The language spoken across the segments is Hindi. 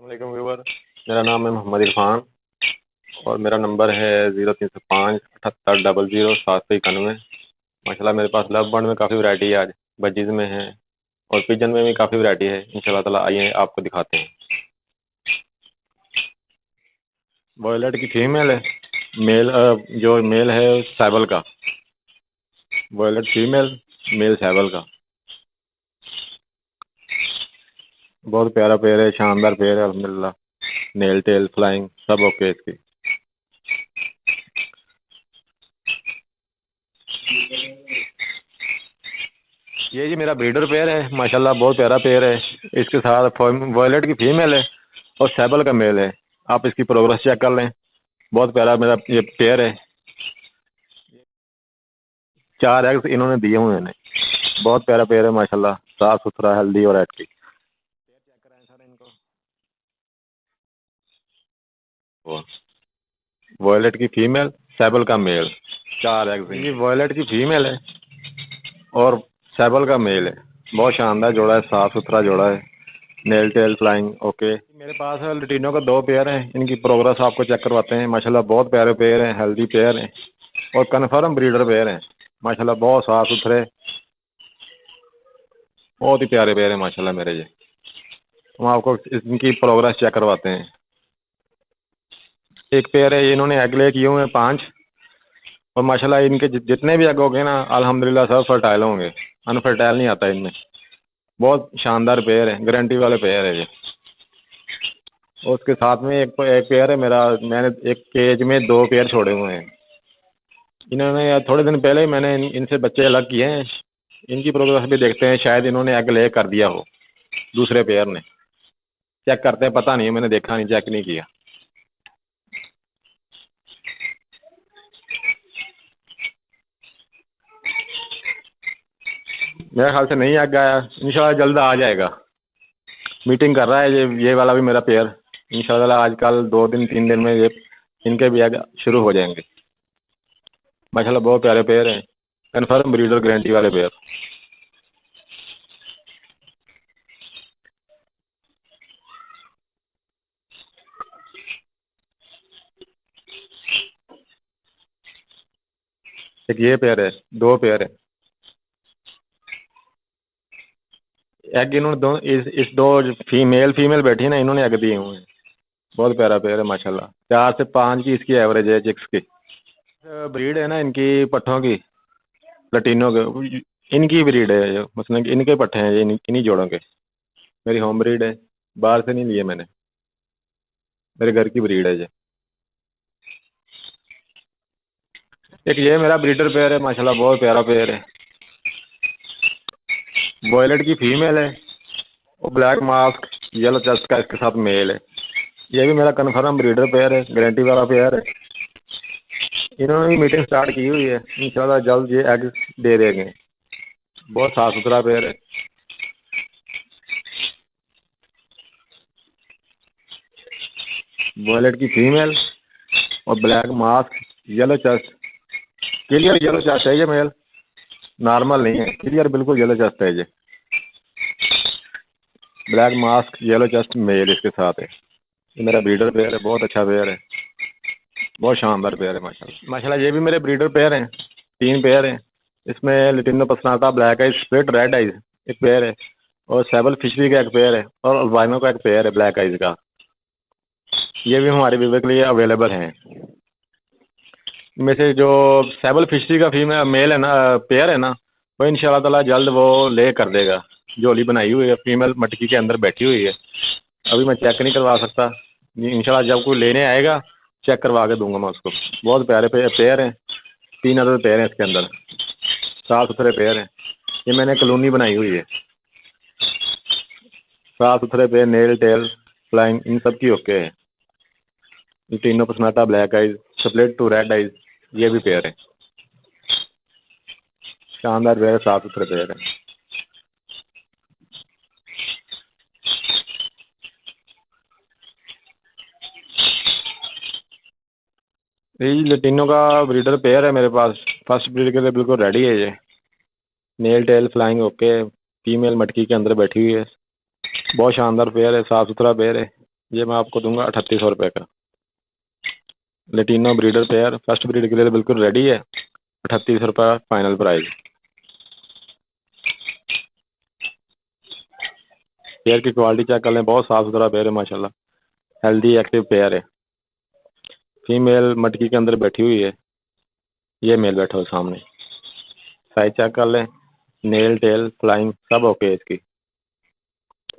वालेकुम व्यूवर। मेरा नाम है मोहम्मद इरफान और मेरा नंबर है 0305 7800 791। माशाल्लाह मेरे पास लव बर्ड में काफ़ी वैरायटी है। आज बजीज में है और पिजन में भी काफ़ी वैरायटी है। इंशाल्लाह ताला आइए आपको दिखाते हैं। वॉयलेट की फीमेल है। मेल जो मेल है सैबल का। वॉयलेट फीमेल, मेल सैबल का। बहुत प्यारा पेयर है, शानदार पेयर है अल्हम्दुलिल्लाह। नेल टेल फ्लाइंग सब ओके इसकी। ये जी मेरा ब्रीडर पेयर है, माशाल्लाह बहुत प्यारा पेयर है। इसके साथ वॉयलेट की फीमेल है और सैबल का मेल है। आप इसकी प्रोग्रेस चेक कर लें। बहुत प्यारा मेरा ये पेयर है। 4 एग्स इन्होंने दिए हुए हैं। बहुत प्यारा पेयर है माशाल्लाह, साफ सुथरा, हेल्दी और एक्टिव। चेक कराएं सर इनको। वॉयलेट की फीमेल, सैबल का मेल, 4 एग्स। ये वॉयलेट की फीमेल है और सैबल का मेल है। बहुत शानदार जोड़ा है, साफ सुथरा जोड़ा है। Nail tail flying okay. मेरे पास है लटीनों का 2 पेयर हैं। इनकी प्रोग्रेस आपको चेक करवाते हैं। माशाल्लाह बहुत प्यारे पेयर हैं, हेल्दी पेयर हैं और कन्फर्म ब्रीडर पेयर हैं। माशाल्लाह बहुत साफ सुथरे, बहुत ही प्यारे पेयर हैं माशाल्लाह मेरे ये। हम आपको इनकी प्रोग्रेस चेक करवाते हैं। एक पेयर है, ये इन्होंने एग ले किए हुए हैं 5 और माशाल्लाह इनके जितने भी एग होंगे ना अल्हम्दुलिल्लाह सब फर्टाइल होंगे। अनफर्टाइल नहीं आता इनमें। बहुत शानदार पेयर है, गारंटी वाले पेयर है ये। और उसके साथ में एक पेयर है मेरा। मैंने एक केज में 2 पेयर छोड़े हुए हैं। इन्होंने थोड़े दिन पहले ही मैंने इनसे बच्चे अलग किए हैं। इनकी प्रोग्रेस भी देखते हैं, शायद इन्होंने एग ले कर दिया हो दूसरे पेयर ने। चेक करते हैं, पता नहीं, मैंने देखा नहीं, चेक नहीं किया। मेरे ख्याल से नहीं एग आया, इंशाल्लाह जल्द आ जाएगा। मीटिंग कर रहा है ये वाला भी मेरा पेयर। इंशाल्लाह आजकल 2 दिन 3 दिन में ये इनके भी एग शुरू हो जाएंगे। माशाल्लाह बहुत प्यारे पेयर हैं, कन्फर्म ब्रीडर गारंटी वाले पेयर। एक ये पेयर है, 2 पेयर है। एग इन्होंने इस 2 फीमेल बैठी है ना, इन्होंने एग दिए हुए हैं। बहुत प्यारा पेयर है माशाल्लाह। 4 से 5 की इसकी एवरेज है चिक्स की। ब्रीड है ना इनकी पट्ठों की, लटीनों के, इनकी ब्रीड है ये, मतलब कि इनके पट्ठे हैं ये, इन्हीं जोड़ों के। मेरी होम ब्रीड है, बाहर से नहीं लिए मैंने, मेरे घर की ब्रीड है ये। एक ये मेरा ब्रीडर पेयर है, माशाल्लाह बहुत प्यारा पेयर है। वॉयलेट की फीमेल है और ब्लैक मास्क येलो चेस्ट का इसके साथ मेल है। ये भी मेरा कन्फर्म ब्रीडर पेयर है, गारंटी वाला पेयर है। इन्होंने भी मीटिंग स्टार्ट की हुई है, इंशाल्लाह जल्द ये एग दे देंगे। बहुत साफ सुथरा पेयर है। वॉयलेट की फीमेल और black mask yellow chest, clear yellow chest है ये मेल, नॉर्मल नहीं है, क्लियर बिल्कुल येलो चेस्ट है ये। Black mask yellow chest male इसके साथ है। ये मेरा ब्रीडर पेयर है, बहुत अच्छा पेयर है, बहुत शानदार पेयर है माशाल्लाह। माशाल्लाह ये भी मेरे ब्रीडर पेयर हैं, 3 पेयर हैं। इसमें लिटिनो पसनाता black eyes split red eyes एक पेयर है और सैबल फिशरी का एक पेयर है और अल्बाइनो का एक पेयर है ब्लैक आइज का। ये भी हमारे व्यूवर के लिए अवेलेबल हैं। में से जो सैबल फिशरी का फीमेल मेल है ना, पेयर है ना, वो इंशाल्लाह ताला जल्द वो ले कर देगा। जोली बनाई हुई है, फीमेल मटकी के अंदर बैठी हुई है। अभी मैं चेक नहीं करवा सकता, इंशाल्लाह जब कोई लेने आएगा चेक करवा के दूंगा मैं उसको। बहुत प्यारे पेयर हैं, 3 अदर पेयर हैं इसके अंदर, साफ सुथरे पेयर हैं। ये मैंने कॉलोनी बनाई हुई है। साफ सुथरे पेयर, नेल टेल फ्लाइंग इन सब की ओके है। तीनों पसनाता black eyes split to red eyes ये भी पेयर है। शानदार पेयर है, साफ सुथरे पेयर है। यही लटीनों का ब्रीडर पेयर है मेरे पास, फर्स्ट ब्रीड के लिए बिल्कुल रेडी है ये। Nail tail flying okay, female मटकी के अंदर बैठी हुई है। बहुत शानदार पेयर है, साफ सुथरा पेयर है। ये मैं आपको दूंगा 3800 रुपये का। Latino breeder pair first breed के लिए तो बिल्कुल रेडी है। 3800 रुपये फाइनल प्राइस। पेयर की क्वालिटी चेक कर लें, बहुत साफ सुथरा पेयर है माशाल्लाह, हेल्दी एक्टिव पेयर है। फीमेल मटकी के अंदर बैठी हुई है, ये मेल बैठा हुआ सामने। साइज चेक कर लें, नेल टेल फ्लाइंग सब ओके है इसकी।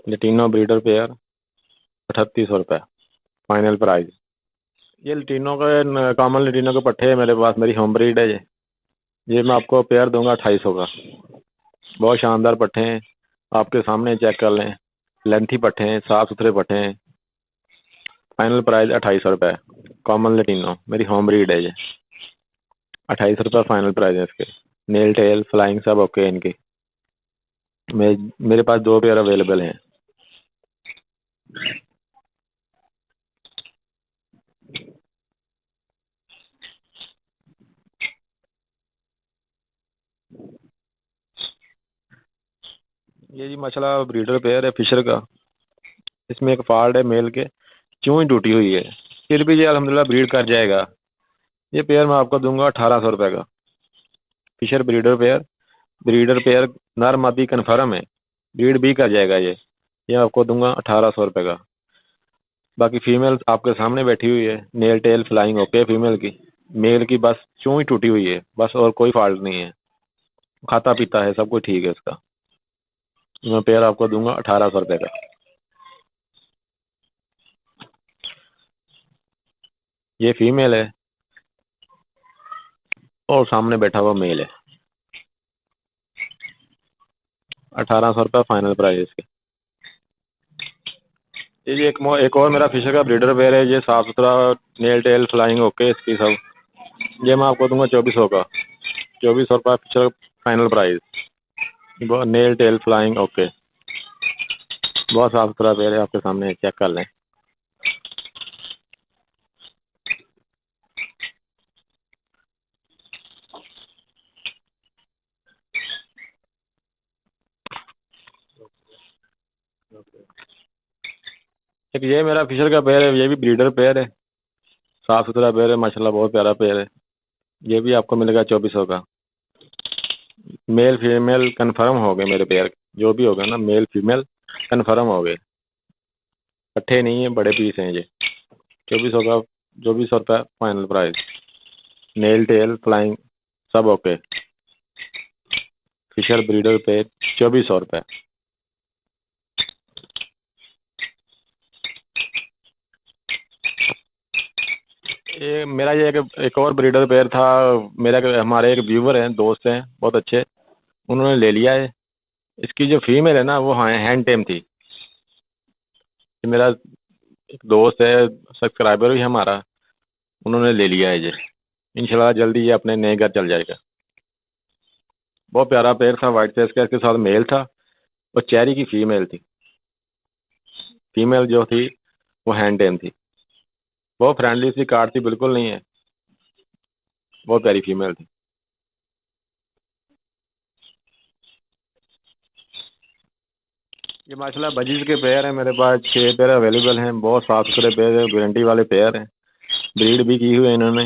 लेटिनो ब्रीडर पेयर 3800 रुपये फाइनल प्राइस। ये लेटिनो का कॉमन लेटिनो के पट्टे है मेरे पास, मेरी होम ब्रीड है ये मैं आपको पेयर दूंगा 2800 का। बहुत शानदार पट्टे हैं, आपके सामने चेक कर लें, लेंथी पट्टे हैं, साफ सुथरे पट्टे हैं। फाइनल प्राइस 2800 रुपये कॉमन लेटिनो, मेरी होम ब्रीड है ये। 2800 रुपये फाइनल प्राइस है इसके। नेल टेल फ्लाइंग सब ओके है इनकी। मेरे पास 2 पेयर अवेलेबल हैं। ये जी माशाल्लाह ब्रीडर पेयर है फिशर का। इसमें एक फॉल्ट है मेल के, चूई टूटी हुई है, फिर भी ये अल्हम्दुलिल्लाह ब्रीड कर जाएगा। ये पेयर मैं आपको दूंगा 1800 रुपये का। फिशर ब्रीडर पेयर नर मादी कन्फर्म है, ब्रीड भी कर जाएगा ये आपको दूंगा 1800 रुपये का। बाकी फीमेल आपके सामने बैठी हुई है, nail tail flying okay female की। मेल की बस चूई टूटी हुई है बस, और कोई फॉल्ट नहीं है, खाता पीता है, सब कुछ ठीक है इसका। मैं पेयर आपको दूंगा 1800 रुपये का। ये फीमेल है और सामने बैठा हुआ मेल है। 1800 रुपये फाइनल प्राइस इसके। ये जी एक और मेरा फिशर का ब्रीडर पेयर है, ये साफ सुथरा नेल टेल फ्लाइंग ओके इसकी सब। ये मैं आपको दूंगा 2400 का। 2400 रुपये fisher final price. Nail tail flying okay, बहुत साफ सुथरा पेयर है, आपके सामने चेक कर लें। एक ये मेरा फिशर का पेयर है, ये भी ब्रीडर पेयर है, साफ सुथरा पेयर है माशाल्लाह, बहुत प्यारा पेयर है। ये भी आपको मिलेगा 2400 का। मेल फीमेल कंफर्म हो गए मेरे पेयर, जो भी होगा ना मेल फीमेल कंफर्म हो गए, इकट्ठे नहीं है, बड़े पीस हैं ये। 2400 का, 2400 रुपये final price. Nail tail flying सब ओके। फिशर ब्रीडर पे 2400 रुपये। ये एक और ब्रीडर पेयर था मेरा, हमारे एक व्यूवर हैं, दोस्त हैं बहुत अच्छे, उन्होंने ले लिया है। इसकी जो फीमेल है ना वो हैंड टेम थी। ये मेरा एक दोस्त है, सब्सक्राइबर भी है हमारा, उन्होंने ले लिया है ये। इंशाल्लाह जल्दी ये अपने नए घर चल जाएगा। बहुत प्यारा पेयर था, वाइट फेस का, इसके साथ मेल था और चेरी की फीमेल थी। फीमेल जो थी वो हैंड टेम थी, बहुत फ्रेंडली सी, काटती बिल्कुल नहीं है, बहुत प्यारी फीमेल थी। ये माशाल्लाह बजीज के पेयर हैं मेरे पास, 6 पेयर अवेलेबल हैं, बहुत साफ सुथरे पेयर हैं, गारंटी वाले पेयर हैं, ब्रीड भी की हुई है इन्होंने।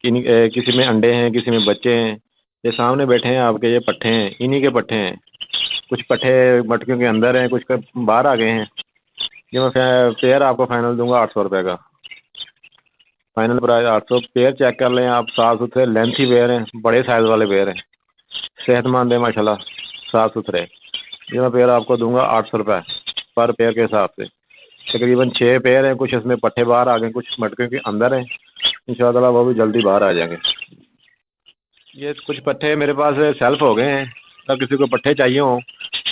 किसी में अंडे हैं, किसी में बच्चे हैं। ये सामने बैठे हैं आपके, ये पट्ठे हैं, इन्हीं के पट्ठे हैं। कुछ पट्ठे मटकियों के अंदर हैं, कुछ बाहर आ गए हैं। ये मैं पेयर आपको फाइनल दूंगा 800 रुपये का। Final price 800। पेयर चेक कर लें आप, साफ सुथरे लेंथी पेयर हैं, बड़े साइज वाले पेयर हैं, सेहतमंद है माशाल्लाह, साफ सुथरे। ये मैं पेयर आपको दूंगा 800 रुपये पर पेयर के हिसाब से। तकरीबन 6 पेयर हैं, कुछ इसमें पट्टे बाहर आ गए, कुछ मटके के अंदर हैं, इंशाल्लाह वो भी जल्दी बाहर आ जाएंगे। ये कुछ पट्टे मेरे पास सेल्फ हो गए हैं, अगर किसी को पट्टे चाहिए हो,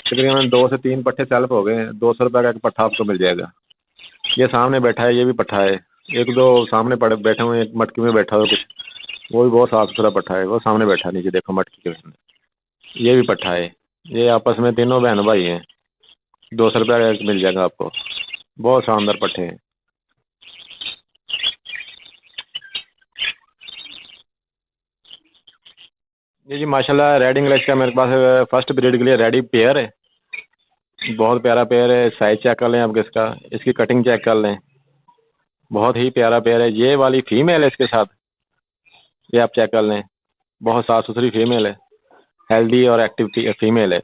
तकरीबन 2 से 3 पट्टे सेल्फ हो गए हैं, 200 रुपये का एक पट्टा आपको मिल जाएगा। ये सामने बैठा है, ये भी पट्टा है। एक दो सामने पड़े बैठे हुए हैं, एक मटकी में बैठा हुआ कुछ, वो भी बहुत साफ सुथरा पट्टा है, वो सामने बैठा नीचे देखो मटकी के अंदर। ये भी पट्टा है। ये आपस में तीनों बहन भाई हैं, 200 रुपये का एक मिल जाएगा आपको, बहुत शानदार पट्टे हैं। ये जी माशाल्लाह रेड इंग्लिश का मेरे पास फर्स्ट ब्रीड के लिए रेडी पेयर है, बहुत प्यारा पेयर है। साइज चेक कर लें आप इसका, इसकी कटिंग चेक कर लें। बहुत ही प्यारा पेयर है। ये वाली फीमेल है इसके साथ, ये आप चेक कर लें। बहुत साफ सुथरी फीमेल है, हेल्दी और एक्टिव फीमेल है।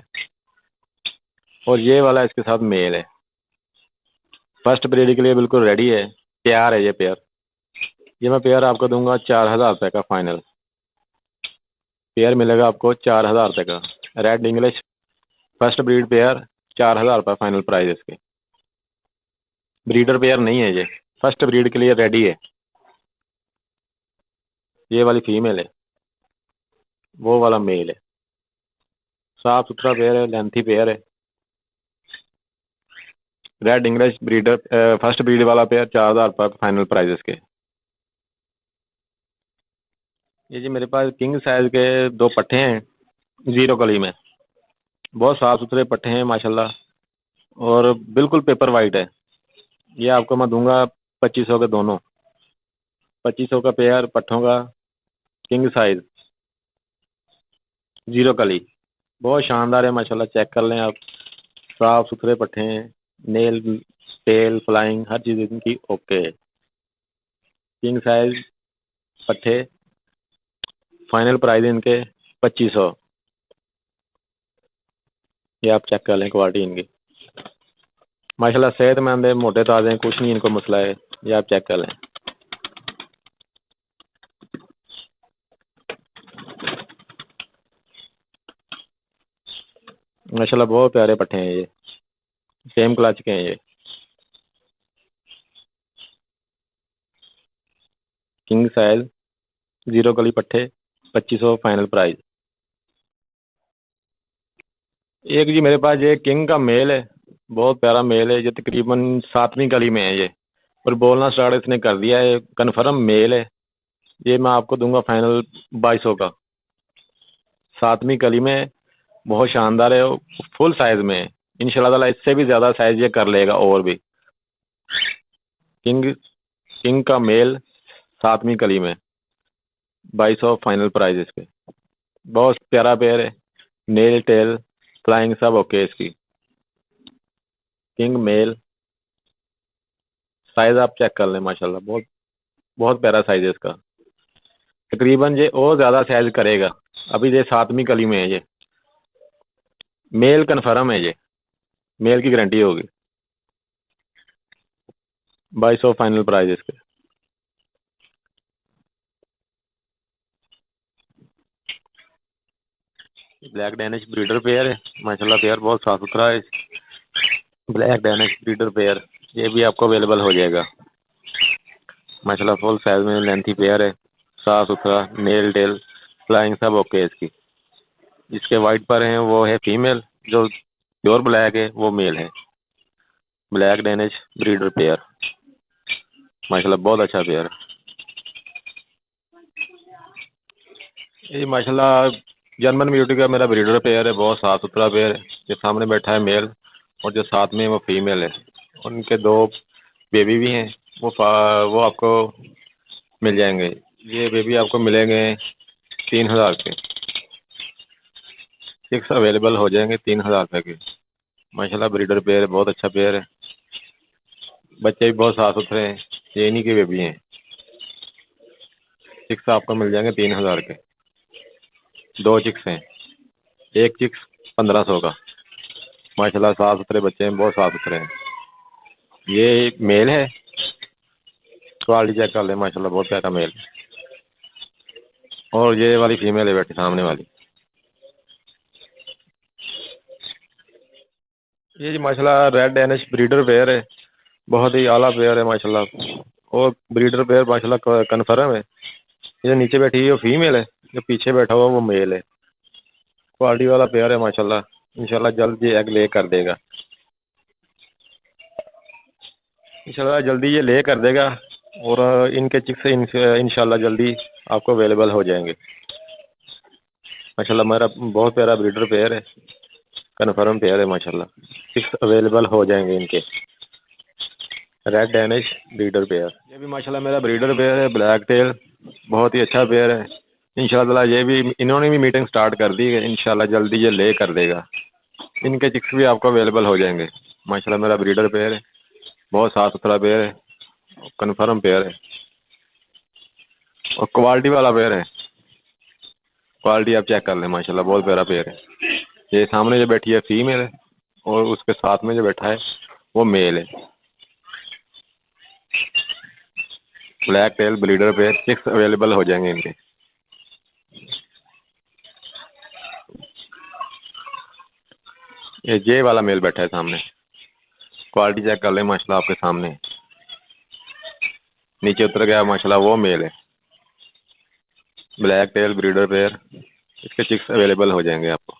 और ये वाला इसके साथ मेल है। फर्स्ट ब्रीड के लिए बिल्कुल रेडी है, तैयार है ये पेयर। ये मैं पेयर आपको दूंगा 4,000 रुपये का फाइनल। पेयर मिलेगा आपको 4,000 रुपये का। Red English first breed pair, 4,000 रुपये फाइनल प्राइस इसके। ब्रीडर पेयर नहीं है ये, फर्स्ट ब्रीड के लिए रेडी है। ये वाली फीमेल है, वो वाला मेल है। साफ सुथरा पेयर है, लेंथी पेयर है। Red English breeder first breed वाला पेयर, 4,000 रुपये फाइनल प्राइस इसके। ये जी मेरे पास किंग साइज के 2 पट्ठे हैं, 0 कली में। बहुत साफ सुथरे पट्ठे हैं माशाल्लाह, और बिल्कुल पेपर वाइट है। ये आपको मैं दूंगा 2500 के दोनों। 2500 का पेयर पट्ठों का, किंग साइज, 0 कली। बहुत शानदार है माशाल्लाह, चेक कर लें आप। साफ सुथरे पट्ठे हैं, नेल टेल फ्लाइंग हर चीज़ इनकी ओके है। किंग साइज पट्ठे, फाइनल प्राइस इनके 2500। ये आप चेक कर लें क्वालिटी इनकी। माशाल्लाह सेहतमंद है, मोटे ताज़े हैं, कुछ नहीं इनको मसला है। ये आप चेक कर लें। माशाल्लाह बहुत प्यारे पट्ठे हैं ये, सेम क्लच के हैं ये। किंग साइज 0 कली पट्ठे, 2500 फाइनल प्राइस। एक जी मेरे पास ये किंग का मेल है, बहुत प्यारा मेल है। ये तकरीबन 7वीं कली में है ये, और बोलना स्टार्ट इसने कर दिया है। कन्फर्म मेल है। ये मैं आपको दूंगा फाइनल 2200 का। 7वीं कली में, बहुत शानदार है, फुल साइज में है। इंशाल्लाह ताला इससे भी ज़्यादा साइज ये कर लेगा और भी। किंग किंग का मेल, 7वीं कली में, 2200 फाइनल प्राइस इसके। बहुत प्यारा पेयर है, नेल टेल फ्लाइंग सब ओके इसकी। किंग मेल, साइज आप चेक कर लें माशाल्लाह, बहुत बहुत प्यारा साइज है इसका। तकरीबन ये और ज़्यादा साइज करेगा। अभी ये 7वीं कली में है ये। मेल कन्फर्म है ये, मेल की गारंटी होगी। 2200 फाइनल प्राइस इसके। ब्लैक डैनिश ब्रीडर पेयर है माशाल्लाह, पेयर बहुत साफ सुथरा है। ब्लैक डैनिश ब्रीडर पेयर, ये भी आपको अवेलेबल हो जाएगा माशाल्लाह। फुल साइज में लेंथी पेयर है, साफ सुथरा, नेल टेल फ्लाइंग सब ओके है इसकी। जिसके वाइट पर हैं वो है फीमेल, जो प्योर ब्लैक है वो मेल है। ब्लैक डैनिश ब्रीडर पेयर माशाल्लाह, बहुत अच्छा पेयर है ये माशाल्लाह। जर्मन ब्यूटी का मेरा ब्रीडर पेयर है, बहुत साफ सुथरा पेयर है। जो सामने बैठा है मेल, और जो साथ में वो फीमेल है। उनके 2 बेबी भी हैं, वो आपको मिल जाएंगे। ये बेबी आपको मिलेंगे 3,000 के। 6 अवेलेबल हो जाएंगे 3,000 रुपये के। माशाल्लाह ब्रीडर पेयर है, बहुत अच्छा पेयर है। बच्चे भी बहुत साफ सुथरे हैं, ये इन्हीं के बेबी हैं। 6 आपको मिल जाएंगे 3,000 के। 2 चिक्स हैं, एक चिक्स 1500 का। माशाल्लाह साफ सुथरे बच्चे हैं, बहुत साफ सुथरे हैं। ये मेल है, क्वालिटी चेक कर ले माशाल्लाह, बहुत प्यारा मेल। और ये वाली फीमेल है बैठी सामने वाली। ये जी माशाल्लाह रेड डैनिश ब्रीडर पेयर है, बहुत ही आला पेयर है माशाल्लाह। और ब्रीडर पेयर माशाल्लाह कन्फर्म है। ये नीचे बैठी है वो फीमेल है, जो पीछे बैठा हुआ वो मेल है। क्वालिटी वाला पेयर है माशाल्लाह, इंशाल्लाह जल्द ये एग ले कर देगा। इंशाल्लाह जल्दी ये ले कर देगा, और इनके चिक्स इंशाल्लाह जल्दी आपको अवेलेबल हो जाएंगे माशाल्लाह। मेरा बहुत प्यारा ब्रीडर पेयर है, कन्फर्म पेयर है माशाल्लाह। 6 अवेलेबल हो जाएंगे इनके। रेड डैनिश ब्रीडर पेयर, ये भी माशाल्लाह मेरा ब्रीडर पेयर है, ब्लैक टेल, बहुत ही अच्छा पेयर है। इंशाल्लाह ये भी, इन्होंने भी मीटिंग स्टार्ट कर दी है, इंशाल्लाह जल्दी ये ले कर देगा। इनके चिक्स भी आपको अवेलेबल हो जाएंगे। माशाल्लाह मेरा ब्रीडर पेयर है, बहुत साफ़ सुथरा पेयर है, कन्फर्म पेयर है और क्वालिटी वाला पेयर है। क्वालिटी आप चेक कर लें, माशाल्लाह बहुत प्यारा पेयर है। ये सामने जो बैठी है फीमेल है और उसके साथ में जो बैठा है वो मेल है। Black tail breeder pair chicks available हो जाएंगे इनके। ये जे वाला मेल बैठा है सामने, क्वालिटी चेक कर लें माशाल्लाह आपके सामने। नीचे उतर गया माशाल्लाह वो मेल है, ब्लैक टेल ब्रीडर पेयर। इसके चिक्स अवेलेबल हो जाएंगे आपको।